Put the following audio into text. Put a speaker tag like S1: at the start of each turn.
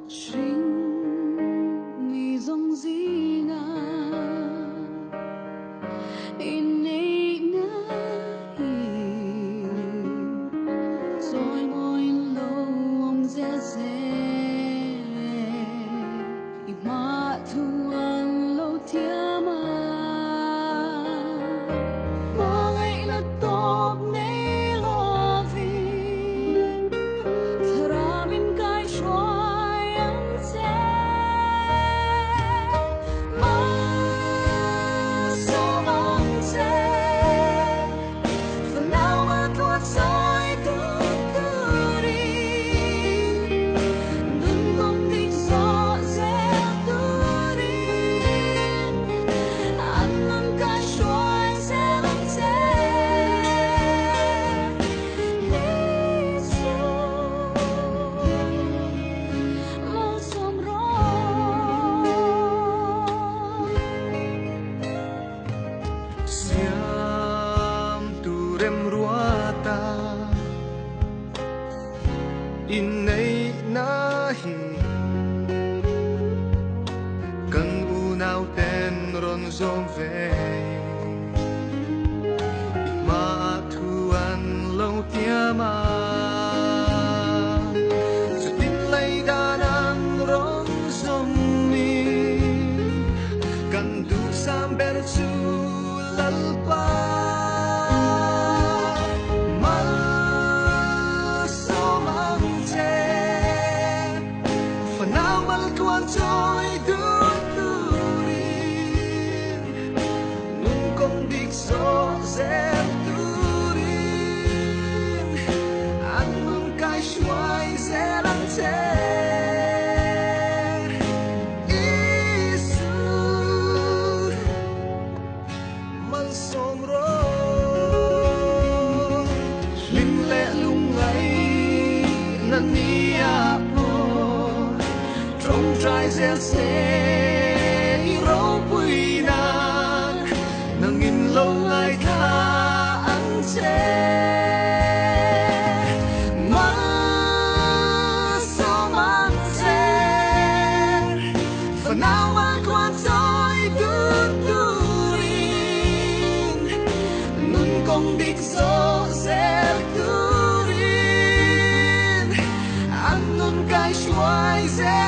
S1: String mi dòng dĩ nga inay nga hi rồi ngồi lâu ông dễ dễ ima thuan lâu thia mà ngay là top nay lo vì thra bên cái xoay anh sẽ
S2: inay nahi kan unaw ten ron zove matuan lâu tiama sa tinlay danang ron zomi kan du samber su lalpa trôi đứt turin nun công địch gió dẹp turin ăn nun cái xoay sẽ lắng che Isu man som ro lim lệ lung ngay nan nia trong trái rẽ xe rau bụi nàng nàng nghìn lâu ngày tha ăn chè mà sao mang chè phần nào mà quan trôi đứt turin nun công địch gió dẹp turin ăn nun cái xoay dẹp